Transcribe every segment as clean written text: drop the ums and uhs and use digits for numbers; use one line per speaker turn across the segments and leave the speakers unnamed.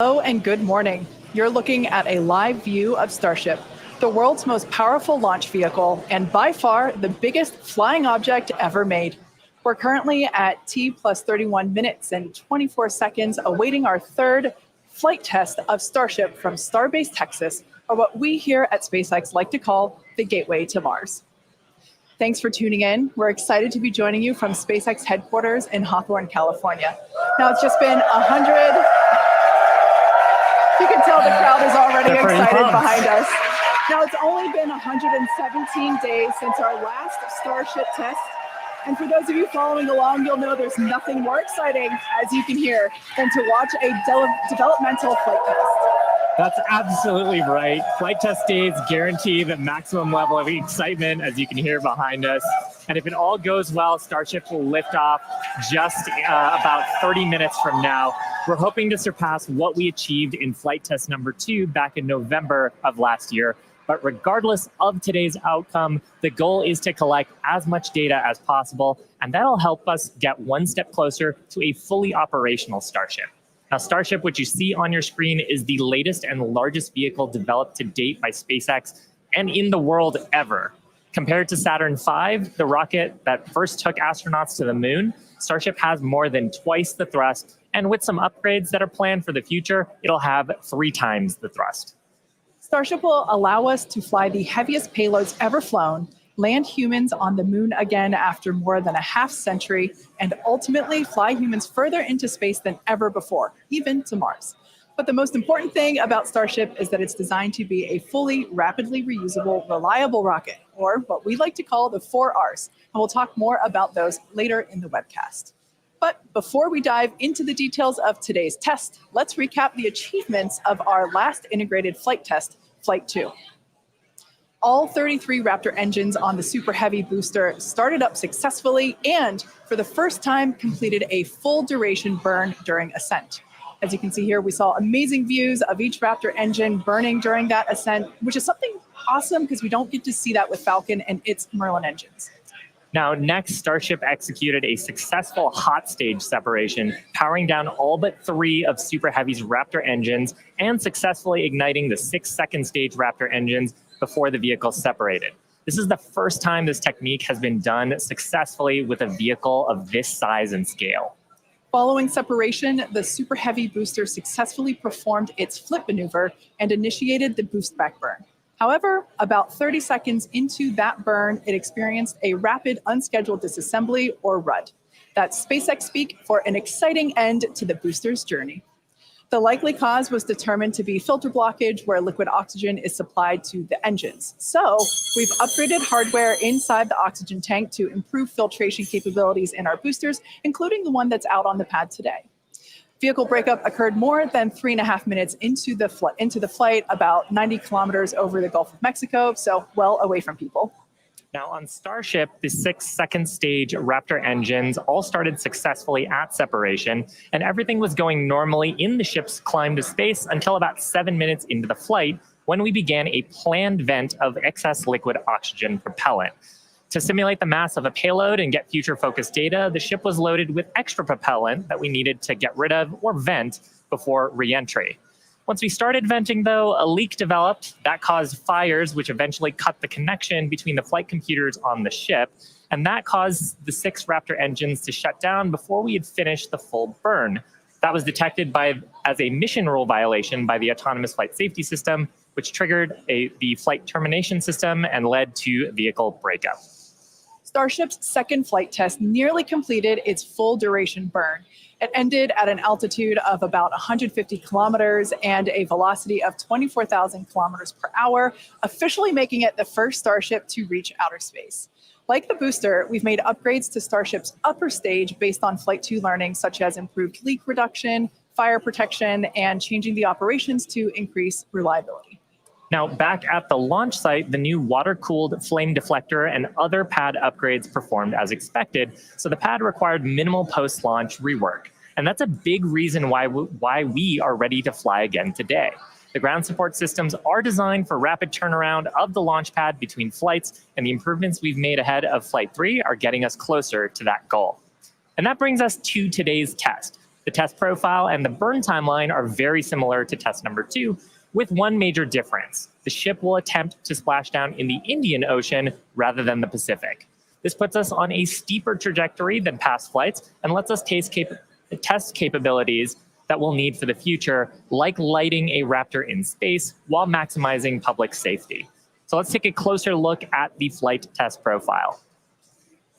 Hello and good morning. You're looking at a live view of Starship, the world's most powerful launch vehicle and by far the biggest flying object ever made. We're currently at T plus 31 minutes and 24 seconds awaiting our third flight test of Starship from Starbase, Texas, or what we here at SpaceX like to call the Gateway to Mars. Thanks for tuning in. We're excited to be joining you from SpaceX headquarters in Hawthorne, California. Now it's just been 100. You can tell the crowd is already excited behind us. Now, it's only been 117 days since our last Starship test. And for those of you following along, you'll know there's nothing more exciting, as you can hear, than to watch a developmental flight test.
That's absolutely right. Flight test days guarantee the maximum level of excitement, as you can hear behind us. And if it all goes well, Starship will lift off just about 30 minutes from now. We're hoping to surpass what we achieved in flight test number 2 back in November of last year. But regardless of today's outcome, the goal is to collect as much data as possible, and that'll help us get one step closer to a fully operational Starship. Now, Starship, which you see on your screen, is the latest and largest vehicle developed to date by SpaceX and in the world ever. Compared to Saturn V, the rocket that first took astronauts to the moon, Starship has more than twice the thrust, and with some upgrades that are planned for the future, it'll have 3 times the thrust.
Starship will allow us to fly the heaviest payloads ever flown, land humans on the moon again after more than a half-century, and ultimately fly humans further into space than ever before, even to Mars. But the most important thing about Starship is that it's designed to be a fully, rapidly reusable, reliable rocket, or what we like to call the 4 Rs. And we'll talk more about those later in the webcast. But before we dive into the details of today's test, let's recap the achievements of our last integrated flight test, Flight 2. All 33 Raptor engines on the Super Heavy booster started up successfully and, for the first time, completed a full duration burn during ascent. As you can see here, we saw amazing views of each Raptor engine burning during that ascent, which is something awesome because we don't get to see that with Falcon and its Merlin engines.
Now, next, Starship executed a successful hot stage separation, powering down all but 3 of Super Heavy's Raptor engines and successfully igniting the 6 second stage Raptor engines before the vehicle separated. This is the first time this technique has been done successfully with a vehicle of this size and scale.
Following separation, the Super Heavy booster successfully performed its flip maneuver and initiated the boost back burn. However, about 30 seconds into that burn, it experienced a rapid unscheduled disassembly, or RUD. That's SpaceX speak for an exciting end to the booster's journey. The likely cause was determined to be filter blockage, where liquid oxygen is supplied to the engines. So we've upgraded hardware inside the oxygen tank to improve filtration capabilities in our boosters, including the one that's out on the pad today. Vehicle breakup occurred more than 3.5 minutes into the flight, about 90 kilometers over the Gulf of Mexico, so well away from people.
Now, on Starship, the 6 second stage Raptor engines all started successfully at separation, and everything was going normally in the ship's climb to space until about 7 minutes into the flight, when we began a planned vent of excess liquid oxygen propellant. To simulate the mass of a payload and get future-focused data, the ship was loaded with extra propellant that we needed to get rid of or vent before re-entry. Once we started venting, though, a leak developed that caused fires, which eventually cut the connection between the flight computers on the ship, and that caused the 6 Raptor engines to shut down before we had finished the full burn. That was detected as a mission rule violation by the Autonomous Flight Safety System, which triggered the flight termination system and led to vehicle breakup.
Starship's second flight test nearly completed its full duration burn. It ended at an altitude of about 150 kilometers and a velocity of 24,000 kilometers per hour, officially making it the first Starship to reach outer space. Like the booster, we've made upgrades to Starship's upper stage based on Flight 2 learnings, such as improved leak reduction, fire protection, and changing the operations to increase reliability.
Now, back at the launch site, the new water-cooled flame deflector and other pad upgrades performed as expected, so the pad required minimal post-launch rework. And that's a big reason why we are ready to fly again today. The ground support systems are designed for rapid turnaround of the launch pad between flights, and the improvements we've made ahead of Flight 3 are getting us closer to that goal. And that brings us to today's test. The test profile and the burn timeline are very similar to test number 2, with one major difference. The ship will attempt to splash down in the Indian Ocean rather than the Pacific. This puts us on a steeper trajectory than past flights and lets us test capabilities that we'll need for the future, like lighting a Raptor in space while maximizing public safety. So let's take a closer look at the flight test profile.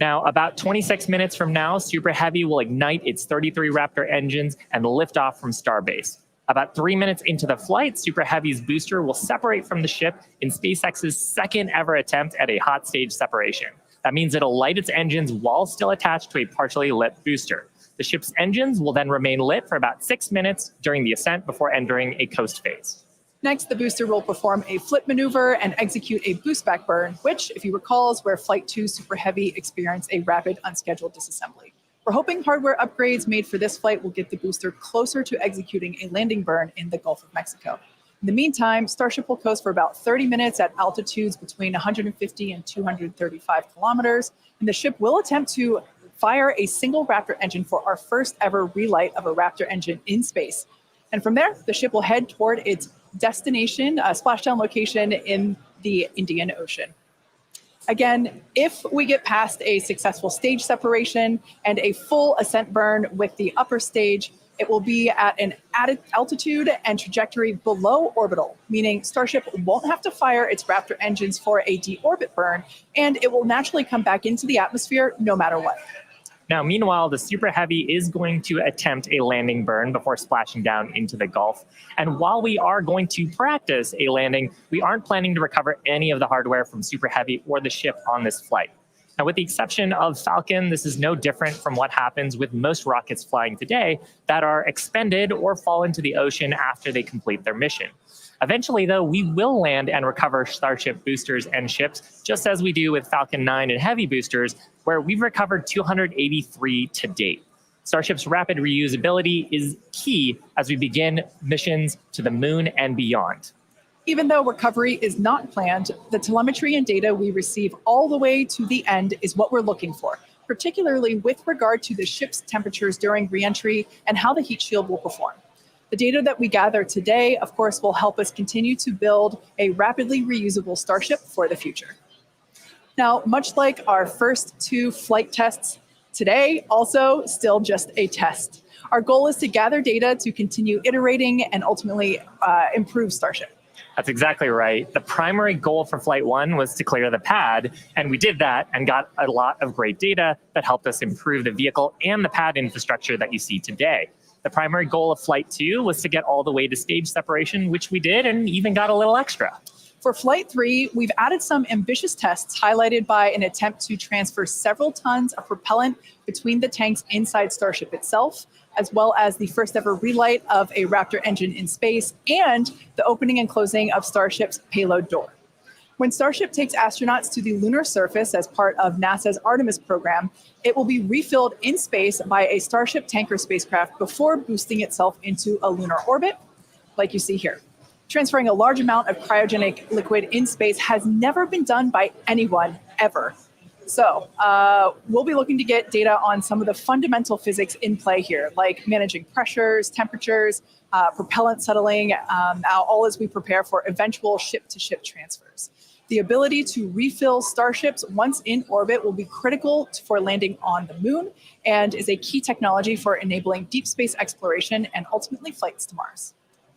Now, about 26 minutes from now, Super Heavy will ignite its 33 Raptor engines and lift off from Starbase. About 3 minutes into the flight, Super Heavy's booster will separate from the ship in SpaceX's second ever attempt at a hot stage separation. That means it'll light its engines while still attached to a partially lit booster. The ship's engines will then remain lit for about 6 minutes during the ascent before entering a coast phase.
Next, the booster will perform a flip maneuver and execute a boost back burn, which, if you recall, is where Flight 2 Super Heavy experienced a rapid unscheduled disassembly. We're hoping hardware upgrades made for this flight will get the booster closer to executing a landing burn in the Gulf of Mexico. In the meantime, Starship will coast for about 30 minutes at altitudes between 150 and 235 kilometers, and the ship will attempt to fire a single Raptor engine for our first ever relight of a Raptor engine in space. And from there, the ship will head toward its destination, splashdown location in the Indian Ocean. Again, if we get past a successful stage separation and a full ascent burn with the upper stage, it will be at an added altitude and trajectory below orbital, meaning Starship won't have to fire its Raptor engines for a deorbit burn, and it will naturally come back into the atmosphere no matter what.
Now, meanwhile, the Super Heavy is going to attempt a landing burn before splashing down into the Gulf. And while we are going to practice a landing, we aren't planning to recover any of the hardware from Super Heavy or the ship on this flight. Now, with the exception of Falcon, this is no different from what happens with most rockets flying today that are expended or fall into the ocean after they complete their mission. Eventually, though, we will land and recover Starship boosters and ships, just as we do with Falcon 9 and Heavy boosters, where we've recovered 283 to date. Starship's rapid reusability is key as we begin missions to the moon and beyond.
Even though recovery is not planned, the telemetry and data we receive all the way to the end is what we're looking for, particularly with regard to the ship's temperatures during reentry and how the heat shield will perform. The data that we gather today, of course, will help us continue to build a rapidly reusable Starship for the future. Now, much like our first 2 flight tests, today also still just a test. Our goal is to gather data to continue iterating and ultimately improve Starship.
That's exactly right. The primary goal for Flight 1 was to clear the pad, and we did that and got a lot of great data that helped us improve the vehicle and the pad infrastructure that you see today. The primary goal of Flight 2 was to get all the way to stage separation, which we did, and even got a little extra.
For Flight 3, we've added some ambitious tests highlighted by an attempt to transfer several tons of propellant between the tanks inside Starship itself, as well as the first ever relight of a Raptor engine in space and the opening and closing of Starship's payload door. When Starship takes astronauts to the lunar surface as part of NASA's Artemis program, it will be refilled in space by a Starship tanker spacecraft before boosting itself into a lunar orbit, like you see here. Transferring a large amount of cryogenic liquid in space has never been done by anyone, ever. So we'll be looking to get data on some of the fundamental physics in play here, like managing pressures, temperatures, propellant settling, all as we prepare for eventual ship-to-ship transfers. The ability to refill Starships once in orbit will be critical for landing on the moon and is a key technology for enabling deep space exploration and ultimately flights to Mars.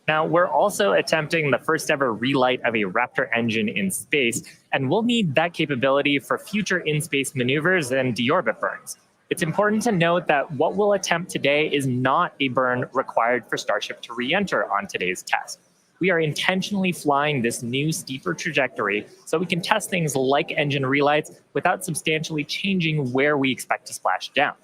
Now, we're also attempting the first ever relight of a Raptor engine in space, and we'll need that capability for future in-space maneuvers and deorbit burns. It's important to note that what we'll attempt today is not a burn required for Starship to re-enter on today's test. We are intentionally flying this new steeper trajectory so we can test things like engine relights without substantially changing where we expect to splash down.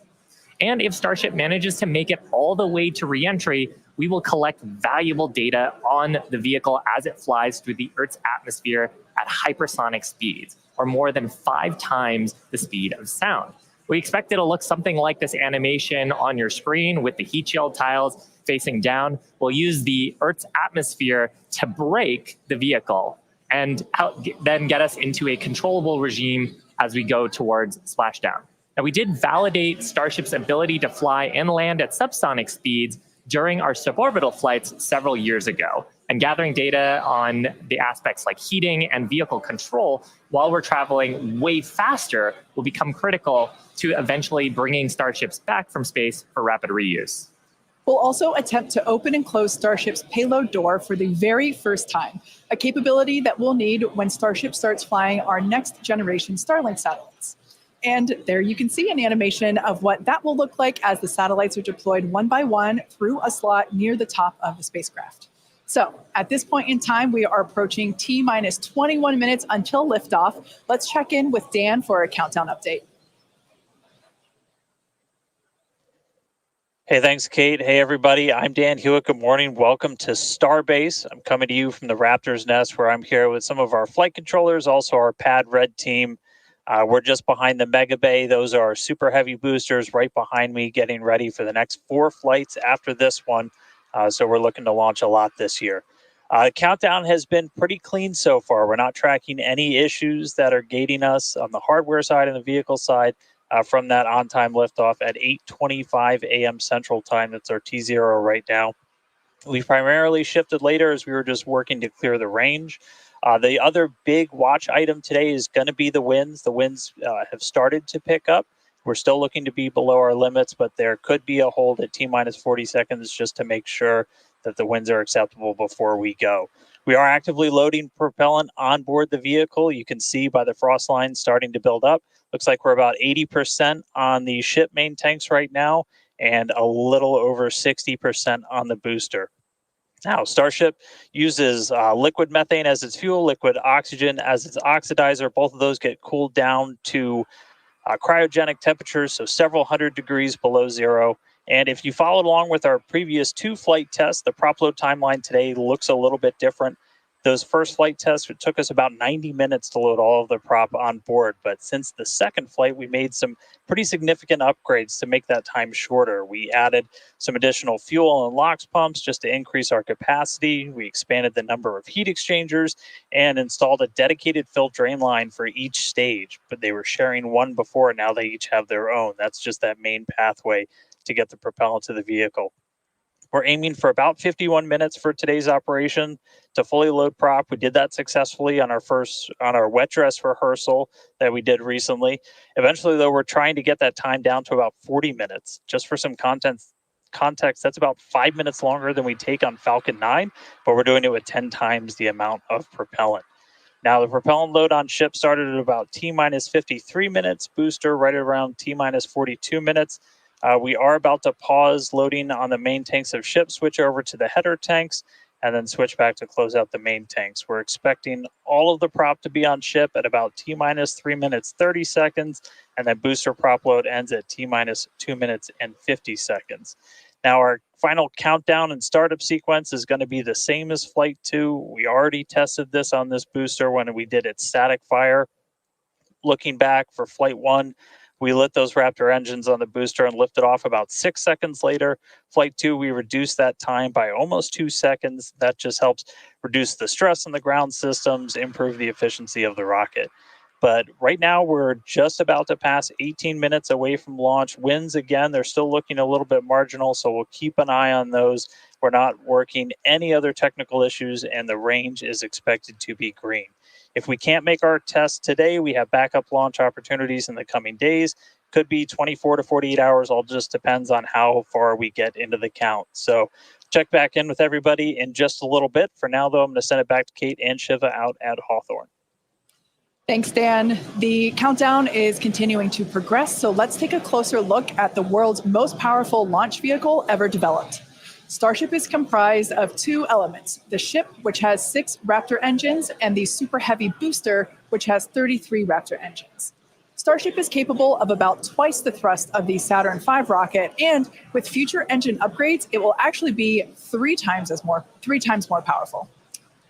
And if Starship manages to make it all the way to re-entry, we will collect valuable data on the vehicle as it flies through the Earth's atmosphere at hypersonic speeds, or more than 5 times the speed of sound. We expect it'll look something like this animation on your screen with the heat shield tiles facing down. We'll use the Earth's atmosphere to brake the vehicle and then get us into a controllable regime as we go towards splashdown. Now, we did validate Starship's ability to fly and land at subsonic speeds during our suborbital flights several years ago. And gathering data on the aspects like heating and vehicle control while we're traveling way faster will become critical to eventually bringing Starships back from space for rapid reuse.
We'll also attempt to open and close Starship's payload door for the very first time, a capability that we'll need when Starship starts flying our next generation Starlink satellites. And there you can see an animation of what that will look like as the satellites are deployed one by one through a slot near the top of the spacecraft. So at this point in time, we are approaching T-minus 21 minutes until liftoff. Let's check in with Dan for a countdown update.
Hey, thanks, Kate. Hey, everybody. I'm Dan Hewitt. Good morning. Welcome to Starbase. I'm coming to you from the Raptor's Nest, where I'm here with some of our flight controllers, also our Pad Red team. We're just behind the Mega Bay. Those are our super heavy boosters right behind me, getting ready for the next 4 flights after this one. So we're looking to launch a lot this year. Countdown has been pretty clean so far. We're not tracking any issues that are gating us on the hardware side and the vehicle side from that on-time liftoff at 8:25 a.m. Central Time. That's our T0 right now. We primarily shifted later as we were just working to clear the range. The other big watch item today is going to be the winds. The winds have started to pick up. We're still looking to be below our limits, but there could be a hold at T-minus 40 seconds just to make sure that the winds are acceptable before we go. We are actively loading propellant on board the vehicle. You can see by the frost lines starting to build up. Looks like we're about 80% on the ship main tanks right now and a little over 60% on the booster. Now, Starship uses liquid methane as its fuel, liquid oxygen as its oxidizer. Both of those get cooled down to cryogenic temperatures, so several hundred degrees below zero. And if you followed along with our previous 2 flight tests, the prop load timeline today looks a little bit different. Those first flight tests, it took us about 90 minutes to load all of the prop on board. But since the second flight, we made some pretty significant upgrades to make that time shorter. We added some additional fuel and LOX pumps just to increase our capacity. We expanded the number of heat exchangers and installed a dedicated fill drain line for each stage. But they were sharing one before, now they each have their own. That's just that main pathway to get the propellant to the vehicle. We're aiming for about 51 minutes for today's operation to fully load prop. We did that successfully on our wet dress rehearsal that we did recently. Eventually, though, we're trying to get that time down to about 40 minutes. Just for some context, that's about 5 minutes longer than we take on Falcon 9, but we're doing it with 10 times the amount of propellant. Now, the propellant load on ship started at about T-minus 53 minutes, booster right around T-minus 42 minutes. We are about to pause loading on the main tanks of ship, switch over to the header tanks, and then switch back to close out the main tanks. We're expecting all of the prop to be on ship at about T-minus 3 minutes, 30 seconds, and then booster prop load ends at T-minus 2 minutes and 50 seconds. Now, our final countdown and startup sequence is going to be the same as Flight 2. We already tested this on this booster when we did its static fire. Looking back for Flight 1, we lit those Raptor engines on the booster and lifted off about 6 seconds later. Flight 2, we reduced that time by almost 2 seconds. That just helps reduce the stress on the ground systems, improve the efficiency of the rocket. But right now, we're just about to pass 18 minutes away from launch. Winds, again, they're still looking a little bit marginal, so we'll keep an eye on those. We're not working any other technical issues, and the range is expected to be green. If we can't make our test today, we have backup launch opportunities in the coming days. Could be 24 to 48 hours. All just depends on how far we get into the count. So check back in with everybody in just a little bit. For now, though, I'm going to send it back to Kate and Shiva out at Hawthorne.
Thanks, Dan. The countdown is continuing to progress, so let's take a closer look at the world's most powerful launch vehicle ever developed. Starship is comprised of 2 elements, the ship, which has 6 Raptor engines, and the Super Heavy booster, which has 33 Raptor engines. Starship is capable of about twice the thrust of the Saturn V rocket, and with future engine upgrades, it will actually be 3 times more powerful.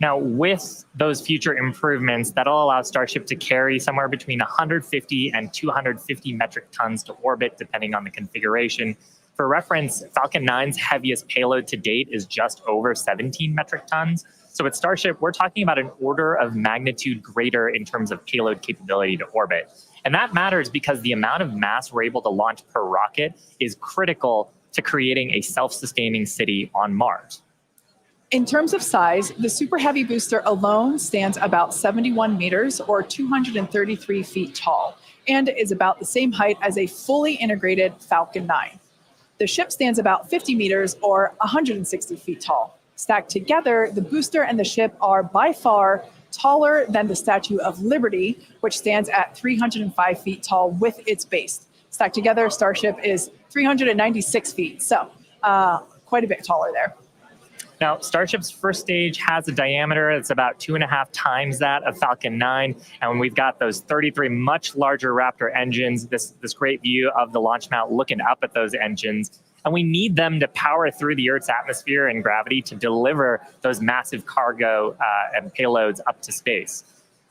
Now, with those future improvements, that'll allow Starship to carry somewhere between 150 and 250 metric tons to orbit, depending on the configuration. For reference, Falcon 9's heaviest payload to date is just over 17 metric tons. So with Starship, we're talking about an order of magnitude greater in terms of payload capability to orbit. And that matters because the amount of mass we're able to launch per rocket is critical to creating a self-sustaining city on Mars.
In terms of size, the Super Heavy booster alone stands about 71 meters or 233 feet tall and is about the same height as a fully integrated Falcon 9. The ship stands about 50 meters or 160 feet tall. Stacked together, the booster and the ship are by far taller than the Statue of Liberty, which stands at 305 feet tall with its base. Stacked together, Starship is 396 feet, so quite a bit taller there.
Now, Starship's first stage has a diameter that's about 2.5 times that of Falcon 9, and we've got those 33 much larger Raptor engines, this great view of the launch mount looking up at those engines, and we need them to power through the Earth's atmosphere and gravity to deliver those massive cargo and payloads up to space.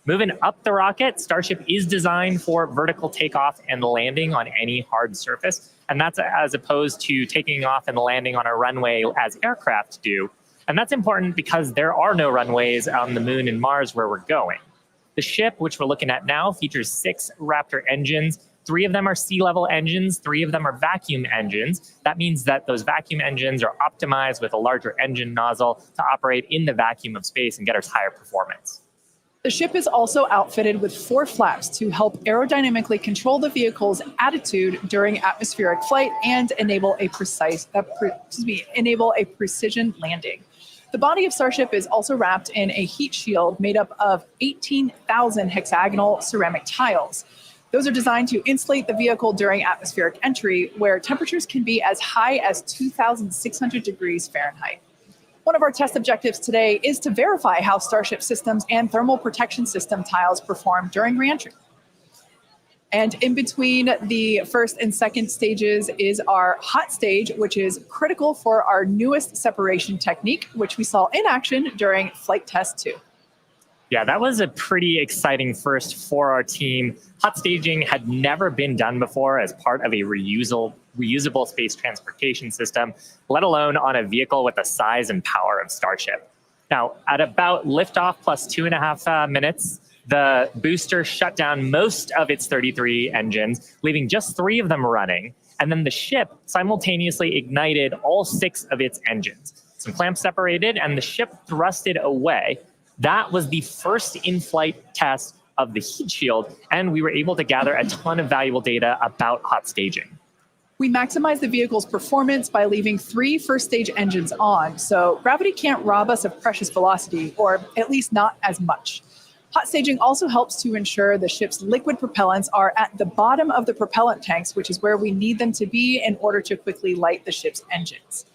Moving up the rocket, Starship is designed for vertical takeoff and landing on any hard surface, and that's as opposed to taking off and landing on a runway as aircraft do. And that's important because there are no runways on the Moon and Mars where we're going. The ship, which we're looking at now, features 6 Raptor engines. 3 of them are sea-level engines, 3 of them are vacuum engines. That means that those vacuum engines are optimized with a larger engine nozzle to operate in the vacuum of space and get us higher performance.
The ship is also outfitted with 4 flaps to help aerodynamically control the vehicle's attitude during atmospheric flight and enable a precision landing. The body of Starship is also wrapped in a heat shield made up of 18,000 hexagonal ceramic tiles. Those are designed to insulate the vehicle during atmospheric entry, where temperatures can be as high as 2,600 degrees Fahrenheit. One of our test objectives today is to verify how Starship systems and thermal protection system tiles perform during reentry. And in between the first and second stages is our hot stage, which is critical for our newest separation technique, which we saw in action during flight test 2.
Yeah, that was a pretty exciting first for our team. Hot staging had never been done before as part of a reusable space transportation system, let alone on a vehicle with the size and power of Starship. Now, at about liftoff plus 2.5 minutes, the booster shut down most of its 33 engines, leaving just 3 of them running. And then the ship simultaneously ignited all 6 of its engines. Some clamps separated and the ship thrusted away. That was the first in-flight test of the heat shield, and we were able to gather a ton of valuable data about hot staging.
We maximize the vehicle's performance by leaving 3 first stage engines on, so gravity can't rob us of precious velocity, or at least not as much. Hot staging also helps to ensure the ship's liquid propellants are at the bottom of the propellant tanks, which is where we need them to be in order to quickly light the ship's engines.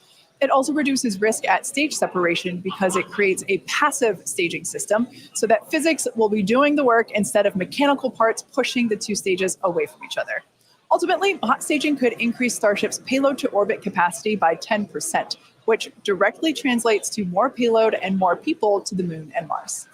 It also reduces risk at stage separation because it creates a passive staging system so that physics will be doing the work instead of mechanical parts pushing the 2 stages away from each other. Ultimately, hot staging could increase Starship's payload to orbit capacity by 10%, which directly translates to more payload and more people to the Moon and Mars.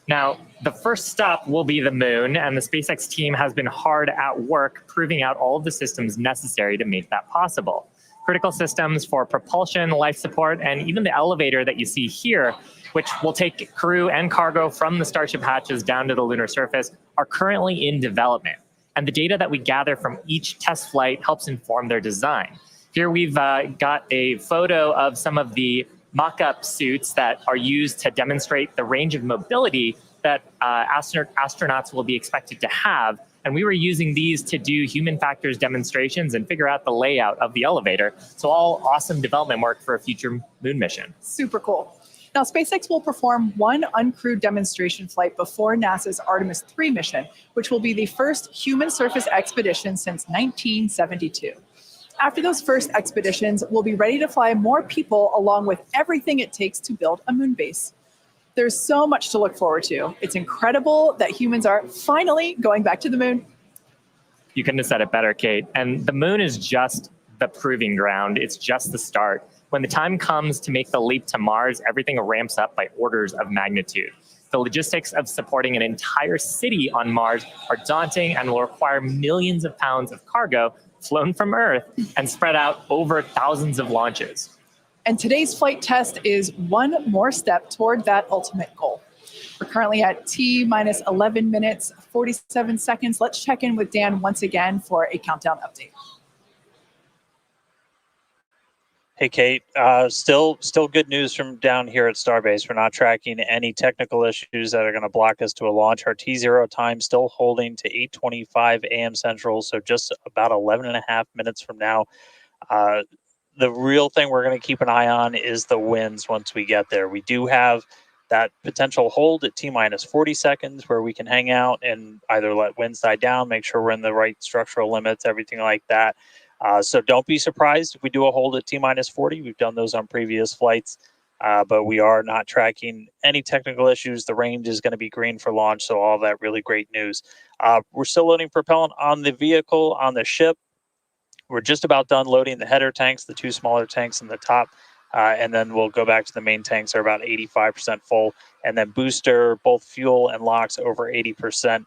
Now, the first stop will be the Moon, and the SpaceX team has been hard at work proving out all of the systems necessary to make that possible. Critical systems for propulsion, life support, and even the elevator that you see here, which will take crew and cargo from the Starship hatches down to the lunar surface, are currently in development. And the data that we gather from each test flight helps inform their design. Here we've got a photo of some of the mock-up suits that are used to demonstrate the range of mobility that astronauts will be expected to have. And we were using these to do human factors demonstrations and figure out the layout of the elevator. So all awesome development work for a future Moon mission.
Super cool. Now, SpaceX will perform 1 uncrewed demonstration flight before NASA's Artemis 3 mission, which will be the first human surface expedition since 1972. After those first expeditions, we'll be ready to fly more people along with everything it takes to build a moon base. There's so much to look forward to. It's incredible that humans are finally going back to the Moon.
You couldn't have said it better, Kate. And the Moon is just the proving ground. It's just the start. When the time comes to make the leap to Mars, everything ramps up by orders of magnitude. The logistics of supporting an entire city on Mars are daunting and will require millions of pounds of cargo flown from Earth and spread out over thousands of launches.
And today's flight test is one more step toward that ultimate goal. We're currently at T minus 11 minutes, 47 seconds. Let's check in with Dan once again for a countdown update.
Hey, Kate, still good news from down here at Starbase. We're not tracking any technical issues that are going to block us to a launch. Our T0 time still holding to 8:25 a.m. Central, so just about 11 and a half minutes from now. The real thing we're going to keep an eye on is the winds once we get there. We do have that potential hold at T minus 40 seconds where we can hang out and either let winds die down, make sure we're in the right structural limits, everything like that. So don't be surprised if we do a hold at T minus 40. We've done those on previous flights, but we are not tracking any technical issues. The range is going to be green for launch, so all that really great news. We're still loading propellant on the vehicle, on the ship. We're just about done loading the header tanks, the two smaller tanks in the top, and then we'll go back to the main tanks. They're about 85% full, and then booster, both fuel and LOX over 80%.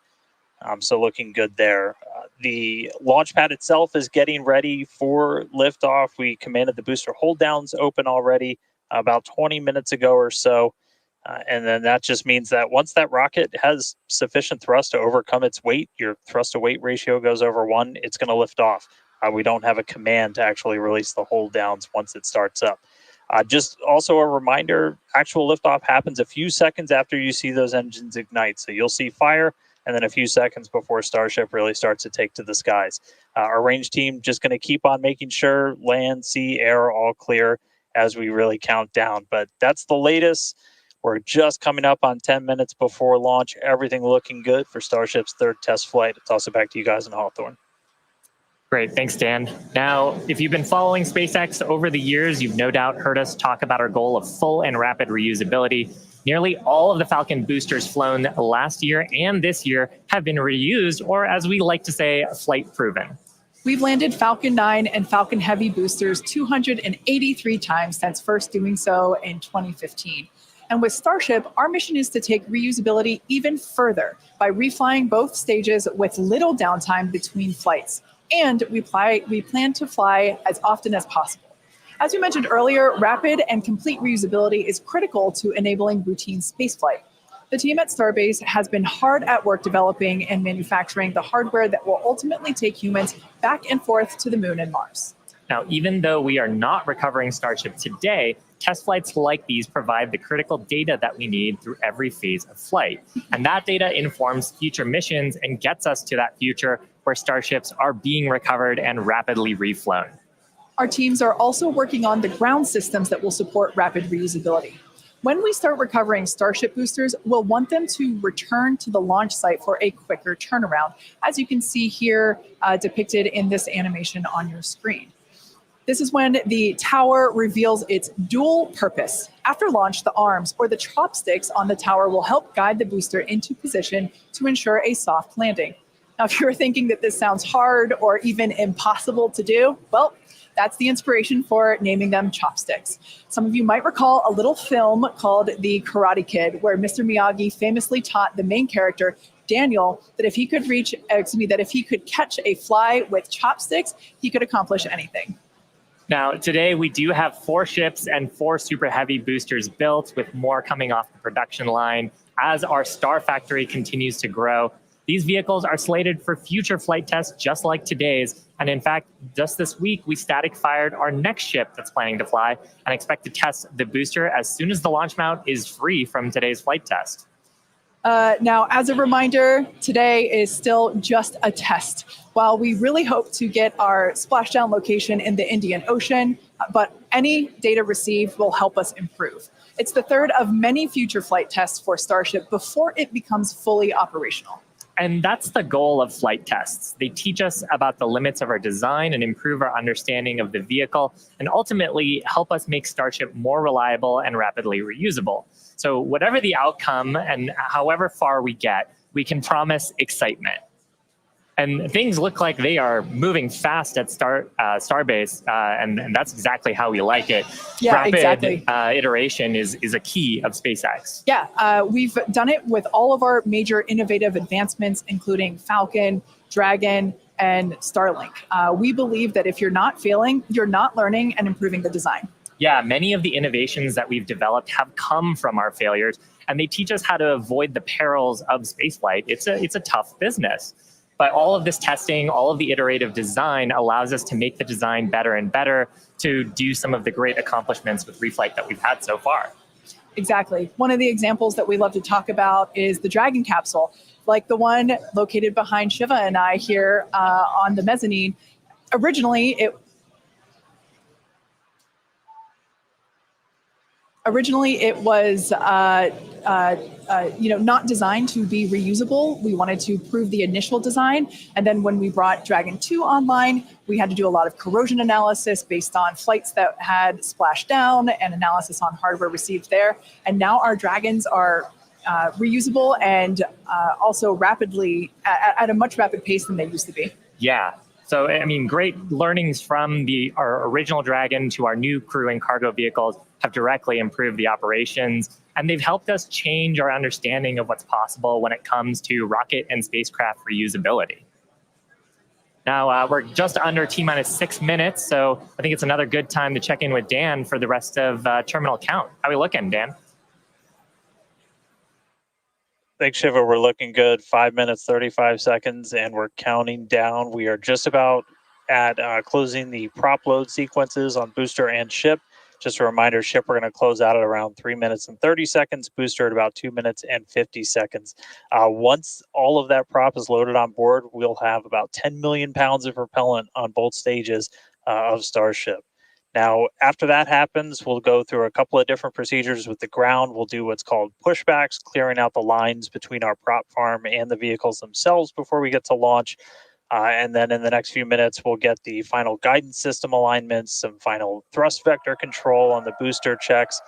So looking good there. The launch pad itself is getting ready for liftoff. We commanded the booster hold downs open already about 20 minutes ago or so. And then that just means that once that rocket has sufficient thrust to overcome its weight, your thrust to weight ratio goes over 1, it's going to lift off. We don't have a command to actually release the hold downs once it starts up. Just also a reminder, actual liftoff happens a few seconds after you see those engines ignite. So you'll see fire, and then a few seconds before Starship really starts to take to the skies. Our range team just going to keep on making sure land, sea, air are all clear as we really count down. But that's the latest. We're just coming up on 10 minutes before launch. Everything looking good for Starship's third test flight. I'll toss it back to you guys in Hawthorne.
Great, thanks, Dan. Now, if you've been following SpaceX over the years, you've no doubt heard us talk about our goal of full and rapid reusability. Nearly all of the Falcon boosters flown last year and this year have been reused, or as we like to say, flight proven.
We've landed Falcon 9 and Falcon Heavy boosters 283 times since first doing so in 2015. And with Starship, our mission is to take reusability even further by reflying both stages with little downtime between flights. And we plan to fly as often as possible. As we mentioned earlier, rapid and complete reusability is critical to enabling routine spaceflight. The team at Starbase has been hard at work developing and manufacturing the hardware that will ultimately take humans back and forth to the moon and Mars.
Now, even though we are not recovering Starship today, test flights like these provide the critical data that we need through every phase of flight. And that data informs future missions and gets us to that future where Starships are being recovered and rapidly reflown.
Our teams are also working on the ground systems that will support rapid reusability. When we start recovering Starship boosters, we'll want them to return to the launch site for a quicker turnaround, as you can see here depicted in this animation on your screen. This is when the tower reveals its dual purpose. After launch, the arms or the chopsticks on the tower will help guide the booster into position to ensure a soft landing. Now, if you're thinking that this sounds hard or even impossible to do, well, that's the inspiration for naming them chopsticks. Some of you might recall a little film called The Karate Kid, where Mr. Miyagi famously taught the main character, Daniel, that if he could catch a fly with chopsticks, he could accomplish anything.
Now, today we do have 4 ships and 4 Super Heavy boosters built, with more coming off the production line as our Star Factory continues to grow. These vehicles are slated for future flight tests just like today's. And in fact, just this week, we static fired our next ship that's planning to fly and expect to test the booster as soon as the launch mount is free from today's flight test.
Now, as a reminder, today is still just a test. While we really hope to get our splashdown location in the Indian Ocean, but any data received will help us improve. It's the third of many future flight tests for Starship before it becomes fully operational.
And that's the goal of flight tests. They teach us about the limits of our design and improve our understanding of the vehicle, and ultimately help us make Starship more reliable and rapidly reusable. So whatever the outcome and however far we get, we can promise excitement. And things look like they are moving fast at Starbase, and that's exactly how we like it.
Yeah,
Rapid
exactly.
Iteration is a key of SpaceX.
Yeah, we've done it with all of our major innovative advancements, including Falcon, Dragon, and Starlink. We believe that if you're not failing, you're not learning and improving the design.
Yeah, many of the innovations that we've developed have come from our failures, and they teach us how to avoid the perils of spaceflight. It's a tough business. But all of this testing, all of the iterative design allows us to make the design better and better to do some of the great accomplishments with reflight that we've had so far.
Exactly. One of the examples that we love to talk about is the Dragon capsule, like the one located behind Shiva and I here on the mezzanine. Originally, it was not designed to be reusable. We wanted to prove the initial design. And then when we brought Dragon 2 online, we had to do a lot of corrosion analysis based on flights that had splashed down and analysis on hardware received there. And now our Dragons are reusable and also rapidly, at a much rapid pace than they used to be.
Yeah. So, I mean, great learnings from our original Dragon to our new crew and cargo vehicles have directly improved the operations, and they've helped us change our understanding of what's possible when it comes to rocket and spacecraft reusability. Now, we're just under T-minus 6 minutes, so I think it's another good time to check in with Dan for the rest of terminal count. How are we looking, Dan?
Thanks, Shiva. We're looking good. 5 minutes, 35 seconds, and we're counting down. We are just about at closing the prop load sequences on booster and ship. Just a reminder, ship, we're going to close out at around 3 minutes and 30 seconds, booster at about 2 minutes and 50 seconds. Once all of that prop is loaded on board, we'll have about 10 million pounds of propellant on both stages of Starship. Now, after that happens, we'll go through a couple of different procedures with the ground. We'll do what's called pushbacks, clearing out the lines between our prop farm and the vehicles themselves before we get to launch. And then in the next few minutes, we'll get the final guidance system alignments, some final thrust vector control on the booster checks,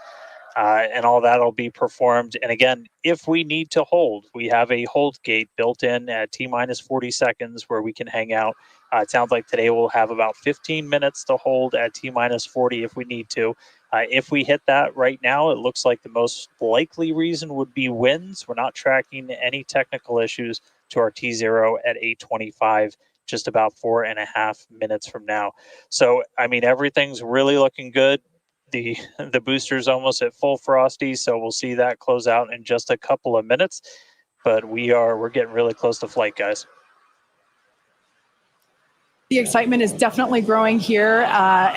and all that will be performed. And again, if we need to hold, we have a hold gate built in at T-minus 40 seconds where we can hang out. It sounds like today we'll have about 15 minutes to hold at T-minus 40 if we need to. If we hit that right now, it looks like the most likely reason would be winds. We're not tracking any technical issues to our T0 at 8:25, just about 4.5 minutes from now. So, I mean, everything's really looking good. The booster's almost at full frosty, so we'll see that close out in just a couple of minutes. But we're getting really close to flight, guys.
The excitement is definitely growing here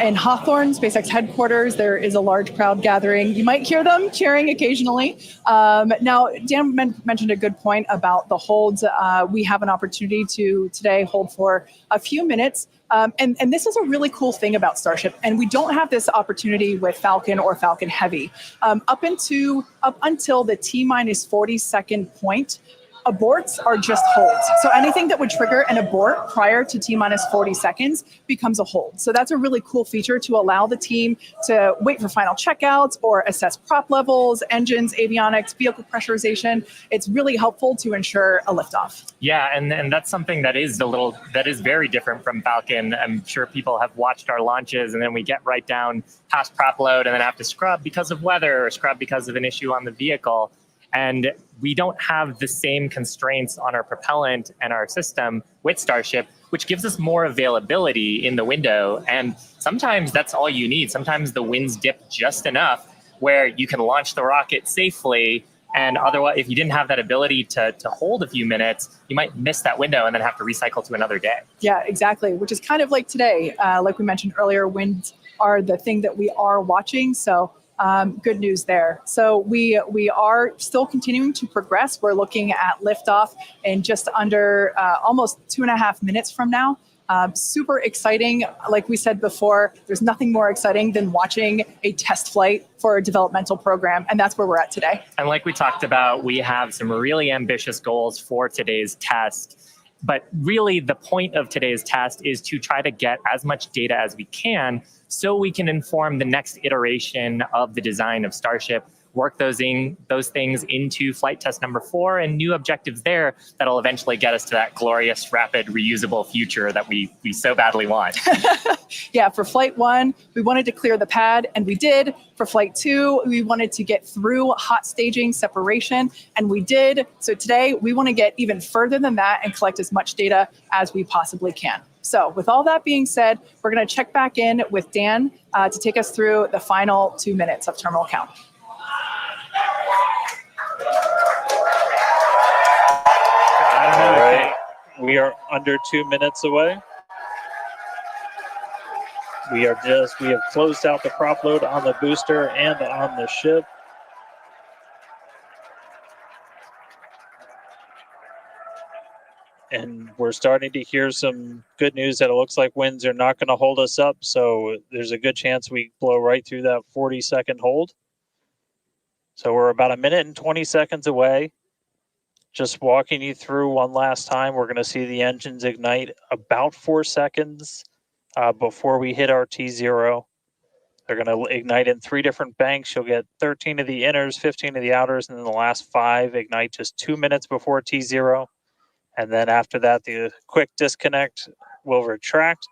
in Hawthorne, SpaceX headquarters. There is a large crowd gathering. You might hear them cheering occasionally. Now, Dan mentioned a good point about the holds. We have an opportunity to today hold for a few minutes. And this is a really cool thing about Starship, and we don't have this opportunity with Falcon or Falcon Heavy. Up until the T-minus 40-second point, aborts are just holds. So anything that would trigger an abort prior to T-minus 40 seconds becomes a hold. So that's a really cool feature to allow the team to wait for final checkouts or assess prop levels, engines, avionics, vehicle pressurization. It's really helpful to ensure a liftoff.
Yeah, and that's something that is very different from Falcon. I'm sure people have watched our launches, and then we get right down past prop load and then have to scrub because of weather or scrub because of an issue on the vehicle. And we don't have the same constraints on our propellant and our system with Starship, which gives us more availability in the window. And sometimes that's all you need. Sometimes the winds dip just enough where you can launch the rocket safely. And otherwise, if you didn't have that ability to hold a few minutes, you might miss that window and then have to recycle to another day.
Yeah, exactly, which is kind of like today. Like we mentioned earlier, winds are the thing that we are watching. So good news there. So we are still continuing to progress. We're looking at liftoff in just under almost 2.5 minutes from now. Super exciting. Like we said before, there's nothing more exciting than watching a test flight for a developmental program. And that's where we're at today.
And like we talked about, we have some really ambitious goals for today's test. But really, the point of today's test is to try to get as much data as we can so we can inform the next iteration of the design of Starship, work those things into flight test number 4 and new objectives there that'll eventually get us to that glorious, rapid, reusable future that we so badly want.
Yeah, for flight 1, we wanted to clear the pad, and we did. For flight 2, we wanted to get through hot staging separation, and we did. So today, we want to get even further than that and collect as much data as we possibly can. So with all that being said, we're going to check back in with Dan to take us through the final 2 minutes of terminal count.
All right, we are under 2 minutes away. We have closed out the prop load on the booster and on the ship. And we're starting to hear some good news that it looks like winds are not going to hold us up. So there's a good chance we blow right through that 40-second hold. So we're about 1 minute and 20 seconds away. Just walking you through one last time, we're going to see the engines ignite about 4 seconds before we hit our T0. They're going to ignite in 3 different banks. You'll get 13 of the inners, 15 of the outers, and then the last 5 ignite just 2 minutes before T0. And then after that, the quick disconnect will retract.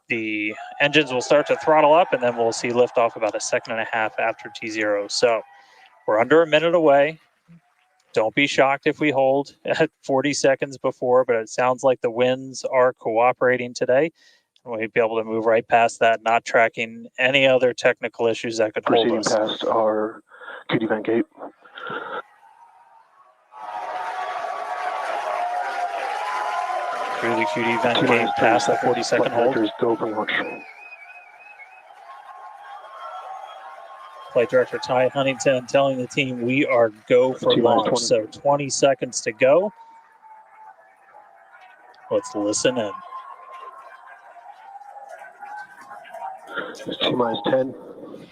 The engines will start to throttle up, and then we'll see liftoff about 1.5 seconds after T0. So we're under 1 minute away. Don't be shocked if we hold at 40 seconds before, but it sounds like the winds are cooperating today. And we'll be able to move right past that, not tracking any other technical issues that could hold us.
Proceeding past our QD vent gate.
Through the QD vent gate past the 40-second hold.
Go for launch.
Flight Director Ty Huntington telling the team we are go for launch. So 20 seconds to go. Let's listen in.
T-minus 10,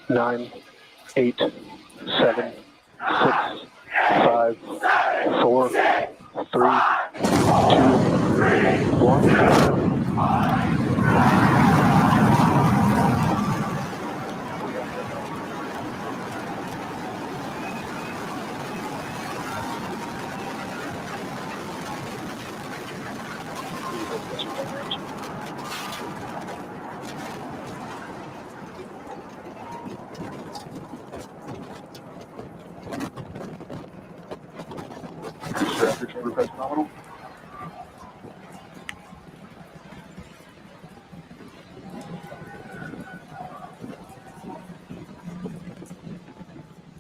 9, 8, 7, 6, 5, 4, 3, 2, 1. Nominal.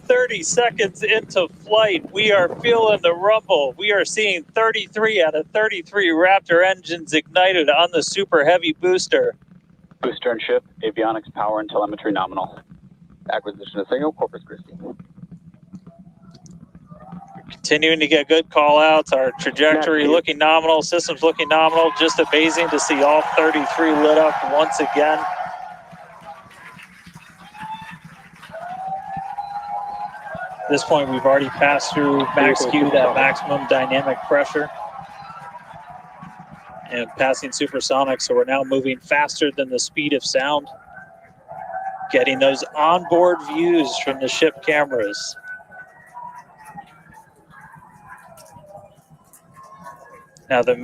30 seconds into flight, we are feeling the rumble. We are seeing 33 out of 33 Raptor engines ignited on the Super Heavy booster.
Booster and ship, avionics, power, and telemetry nominal. Acquisition of signal, Corpus Christi.
Continuing to get good call outs. Our trajectory looking nominal, systems looking nominal. Just amazing to see all 33 lit up once again. At this point, we've already passed through max Q, that maximum dynamic pressure, and passing supersonic. So we're now moving faster than the speed of sound, getting those onboard views from the ship cameras. Now the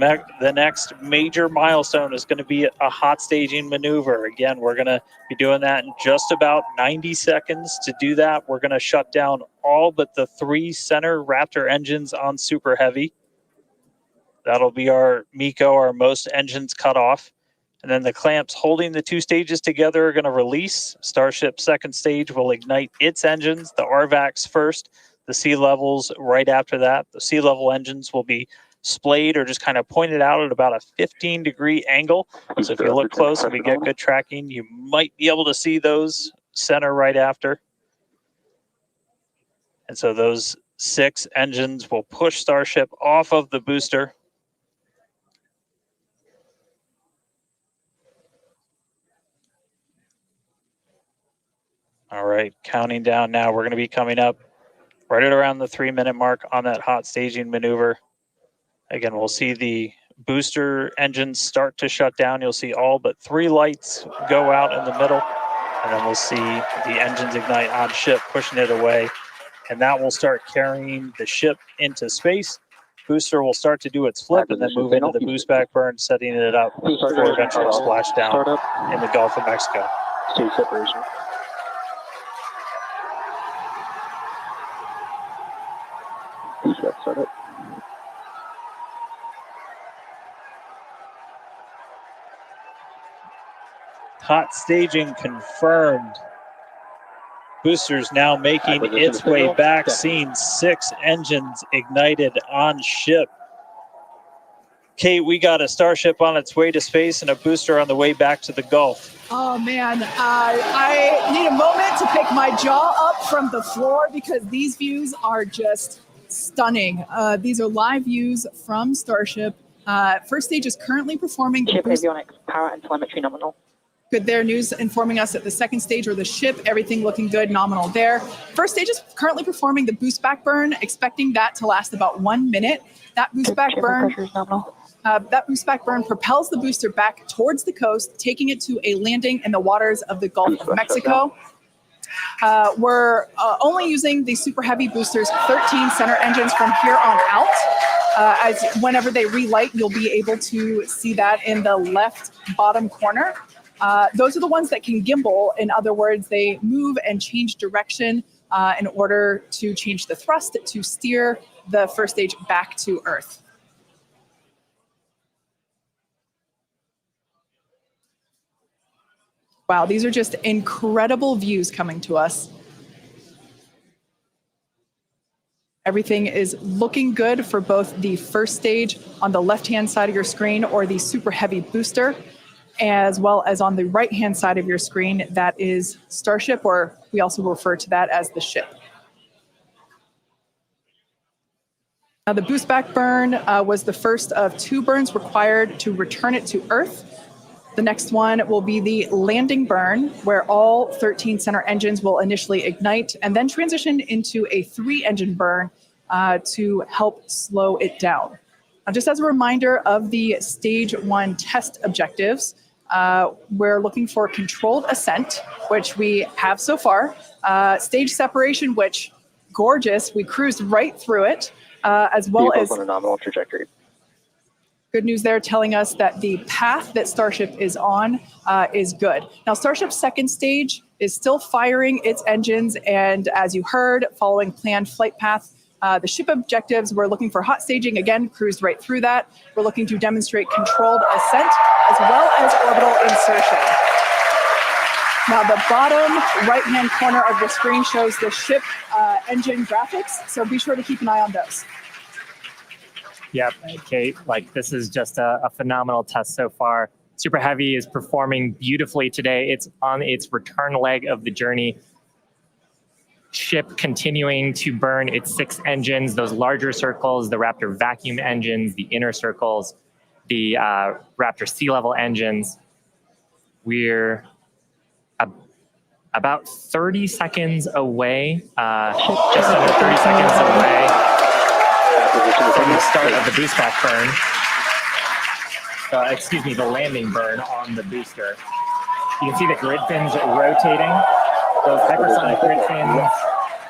next major milestone is going to be a hot staging maneuver. Again, we're going to be doing that in just about 90 seconds. To do that, we're going to shut down all but the 3 center Raptor engines on Super Heavy. That'll be our MECO, our most engines cut off. And then the clamps holding the 2 stages together are going to release. Starship second stage will ignite its engines, the RVACs first, the sea levels right after that. The sea level engines will be splayed or just kind of pointed out at about a 15-degree angle. So if you look close and we get good tracking, you might be able to see those center right after. And so those 6 engines will push Starship off of the booster. All right, counting down now. We're going to be coming up right at around the 3-minute mark on that hot staging maneuver. Again, we'll see the booster engines start to shut down. You'll see all but 3 lights go out in the middle. And And then we'll see the engines ignite on ship, pushing it away. And that will start carrying the ship into space. Booster will start to do its flip and then move into the boost back burn, setting it up for eventual splashdown in the Gulf of Mexico.
Stage separation. Boost back startup.
Hot staging confirmed. Boosters now making its way back, seeing 6 engines ignited on ship. Kate, we got a Starship on its way to space and a booster on the way back to the Gulf.
Oh man, I need a moment to pick my jaw up from the floor because these views are just stunning. These are live views from Starship. First stage is currently performing the
ship avionics, power and telemetry nominal.
Good there, news informing us that the second stage or the ship, everything looking good, nominal there. First stage is currently performing the boost back burn, expecting that to last about 1 minute. That boost back burn, propels the booster back towards the coast, taking it to a landing in the waters of the Gulf of Mexico. We're only using the super heavy boosters 13 center engines from here on out. As whenever they relight, you'll be able to see that in the left bottom corner. Those are the ones that can gimbal. In other words, they move and change direction in order to change the thrust to steer the first stage back to Earth. Wow, these are just incredible views coming to us. Everything is looking good for both the first stage on the left-hand side of your screen or the super heavy booster, as well as on the right-hand side of your screen, that is Starship, or we also refer to that as the ship. Now, the boost back burn was the first of 2 burns required to return it to Earth. The next one will be the landing burn, where all 13 center engines will initially ignite and then transition into a 3-engine burn to help slow it down. Now, just as a reminder of the stage 1 test objectives, we're looking for controlled ascent, which we have so far. Stage separation, which gorgeous, we cruised right through it, as well as
on a nominal trajectory.
Good news there telling us that the path that Starship is on is good. Now, Starship's second stage is still firing its engines, and as you heard, following planned flight path. The ship objectives, we're looking for hot staging, again, cruised right through that. We're looking to demonstrate controlled ascent as well as orbital insertion. Now, the bottom right-hand corner of the screen shows the ship engine graphics, so be sure to keep an eye on those.
Yep, Kate, like this is just a phenomenal test so far. Super Heavy is performing beautifully today. It's on its return leg of the journey. Ship continuing to burn its 6 engines, those larger circles, the Raptor vacuum engines, the inner circles, the Raptor sea level engines. We're about 30 seconds away, just under 30 seconds away from the start of the boost back burn. Excuse me, the landing burn on the booster. You can see the grid fins rotating. Those hypersonic grid fins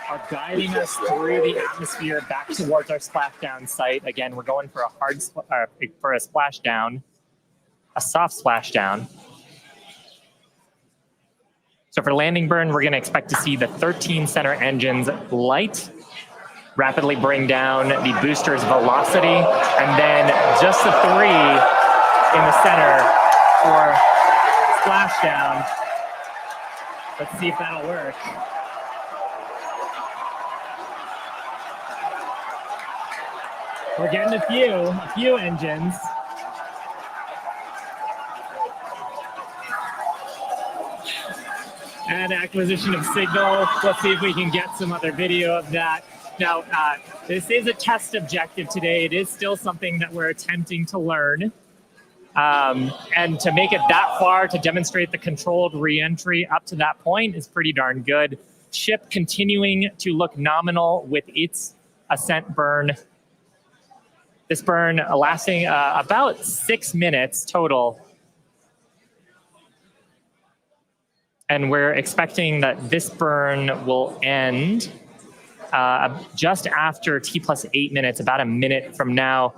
are guiding us through the atmosphere back towards our splashdown site. Again, we're going for a splashdown, a soft splashdown. So for landing burn, we're going to expect to see the 13 center engines light, rapidly bring down the booster's velocity, and then just the 3 in the center for splashdown. Let's see if that'll work. We're getting a few engines. And acquisition of signal. Let's see if we can get some other video of that. Now, this is a test objective today. It is still something that we're attempting to learn. And to make it that far, to demonstrate the controlled re-entry up to that point is pretty darn good. Ship continuing to look nominal with its ascent burn. This burn lasting about 6 minutes total. And we're expecting that this burn will end just after T+8 minutes, about a minute from now.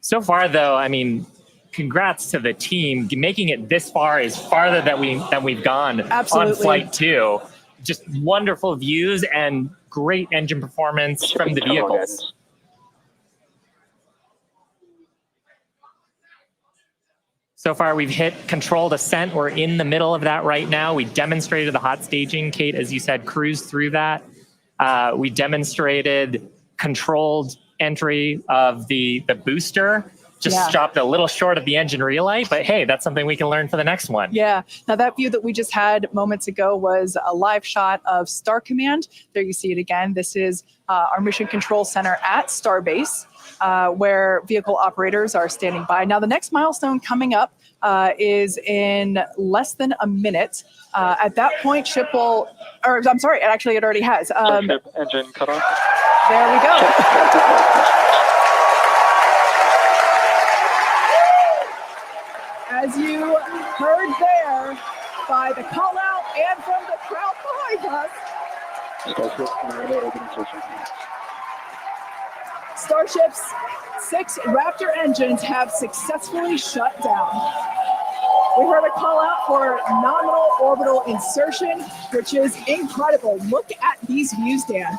So far, though, I mean, congrats to the team. Making it this far is farther than we've gone
Absolutely.
on flight 2. Just wonderful views and great engine performance from the vehicles. So far, we've hit controlled ascent. We're in the middle of that right now. We demonstrated the hot staging. Kate, as you said, cruised through that. We demonstrated controlled entry of the booster. Just stopped a little short of the engine relay, but hey, that's something we can learn for the next one.
Yeah. Now that view that we just had moments ago was a live shot of Star Command. There you see it again. This is our mission control center at Starbase, where vehicle operators are standing by. Now the next milestone coming up is in less than a minute. At that point, ship will, or I'm sorry, actually it already has.
Starship engine cut off.
There we go. As you heard there, by the call out and from the crowd behind us,
Starship Integrale organization.
Starship's 6 Raptor engines have successfully shut down. We heard a call out for nominal orbital insertion, which is incredible. Look at these views, Dan.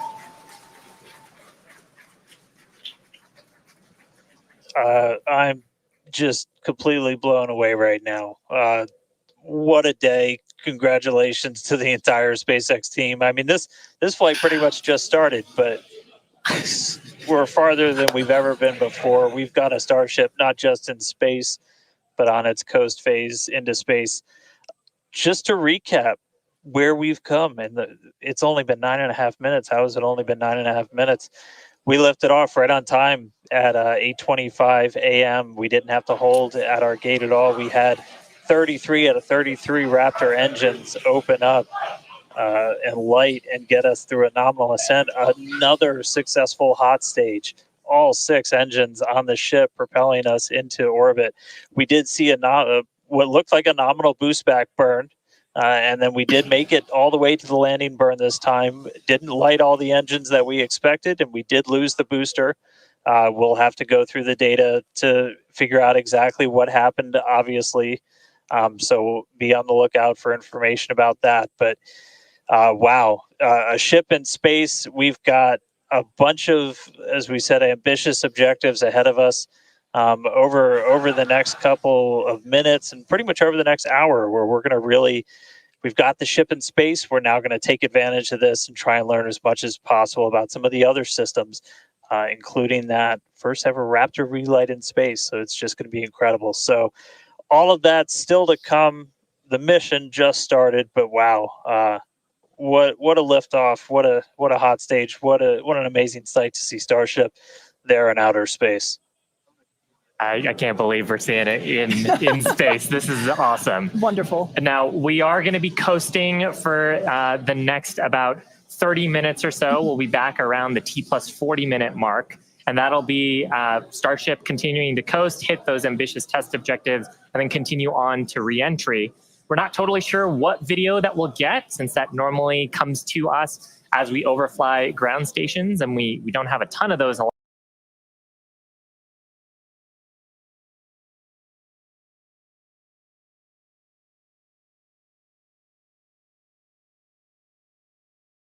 I'm just completely blown away right now. What a day. Congratulations to the entire SpaceX team. I mean, this flight pretty much just started, but we're farther than we've ever been before. We've got a Starship not just in space, but on its coast phase into space. Just to recap where we've come, and it's only been 9.5 minutes. How has it only been 9.5 minutes? We lifted off right on time at 8:25 a.m. We didn't have to hold at our gate at all. We had 33 out of 33 Raptor engines open up and light and get us through a nominal ascent. Another successful hot stage. All 6 engines on the ship propelling us into orbit. We did see what looked like a nominal boost back burn. And then we did make it all the way to the landing burn this time. Didn't light all the engines that we expected, and we did lose the booster. We'll have to go through the data to figure out exactly what happened, obviously. So be on the lookout for information about that. But wow, a ship in space. We've got a bunch of, as we said, ambitious objectives ahead of us. Over the next couple of minutes and pretty much over the next hour, where we're going to we've got the ship in space. We're now going to take advantage of this and try and learn as much as possible about some of the other systems, including that first ever Raptor relight in space. So it's just going to be incredible. So all of that still to come. The mission just started, but wow, what a liftoff! What a hot stage! What an amazing sight to see Starship there in outer space.
I can't believe we're seeing it in space. This is awesome.
Wonderful.
And now we are going to be coasting for the next about 30 minutes or so. We'll be back around the T+40 minute mark. And that'll be Starship continuing to coast, hit those ambitious test objectives, and then continue on to re-entry. We're not totally sure what video that we'll get, since that normally comes to us as we overfly ground stations, and we don't have a ton of those